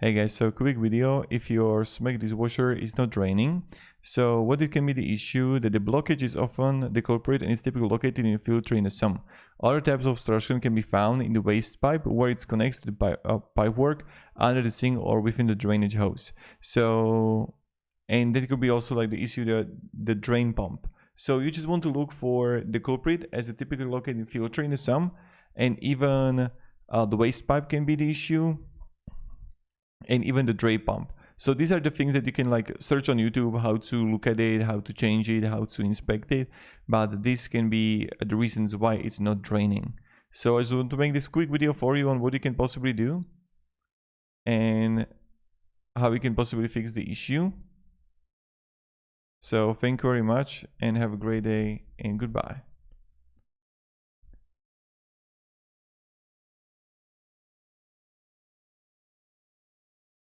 Hey guys, so quick video. If your Smeg dishwasher is not draining, so what it can be the issue that the blockage is often the culprit and is typically located in a filter in the sump. Other types of obstruction can be found in the waste pipe where it's connected to the pipework under the sink or within the drainage hose. So, and that could be also like the issue the drain pump. So you just want to look for the culprit as a typically located filter in the sump, and even the waste pipe can be the issue, and even the drain pump. So these are the things that you can like search on YouTube, how to look at it, how to change it, how to inspect it. But this can be the reasons why it's not draining. So I just want to make this quick video for you on what you can possibly do and how you can possibly fix the issue. So thank you very much and have a great day and goodbye.